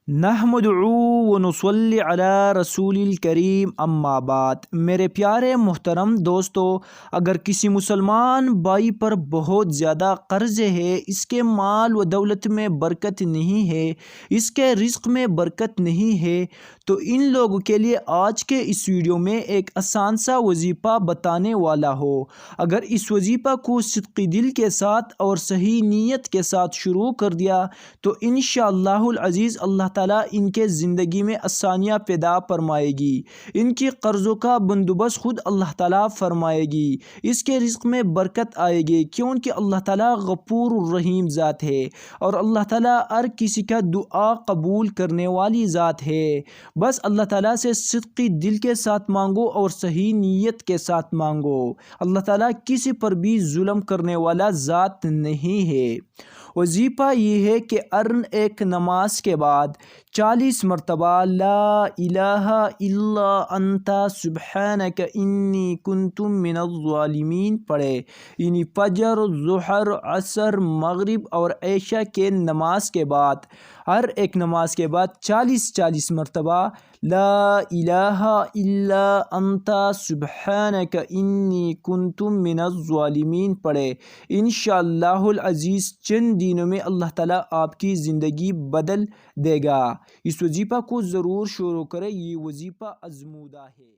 نحمدہ و نصلی علی رسول الکریم اما بعد۔ میرے پیارے محترم دوستو، اگر کسی مسلمان بھائی پر بہت زیادہ قرض ہے، اس کے مال و دولت میں برکت نہیں ہے، اس کے رزق میں برکت نہیں ہے، تو ان لوگوں کے لیے آج کے اس ویڈیو میں ایک آسان سا وظیفہ بتانے والا ہو۔ اگر اس وظیفہ کو صدقی دل کے ساتھ اور صحیح نیت کے ساتھ شروع کر دیا تو انشاءاللہ العزیز اللہ تعالیٰ ان کے زندگی میں آسانیاں پیدا فرمائے گی، ان کی قرضوں کا بندوبست خود اللہ تعالیٰ فرمائے گی، اس کے رزق میں برکت آئے گی، کیونکہ اللہ تعالیٰ غفور الرحیم ذات ہے اور اللہ تعالیٰ ہر کسی کا دعا قبول کرنے والی ذات ہے۔ بس اللہ تعالیٰ سے صدقی دل کے ساتھ مانگو اور صحیح نیت کے ساتھ مانگو۔ اللہ تعالیٰ کسی پر بھی ظلم کرنے والا ذات نہیں ہے۔ وظیفہ یہ ہے کہ ایک نماز کے بعد 40 مرتبہ لا الہ الا انت سبحانک انی کنت من الظالمین پڑھے، یعنی فجر، ظہر، عصر، مغرب اور عشاء کے نماز کے بعد ہر ایک نماز کے بعد 40 مرتبہ لا الہ الا انت سبحانک انی کنت من الظالمین پڑھے۔ انشاءاللہ العزیز چند دنوں میں اللہ تعالیٰ آپ کی زندگی بدل دے گا۔ اس وظیفہ کو ضرور شروع کریں، یہ وظیفہ آزمودہ ہے۔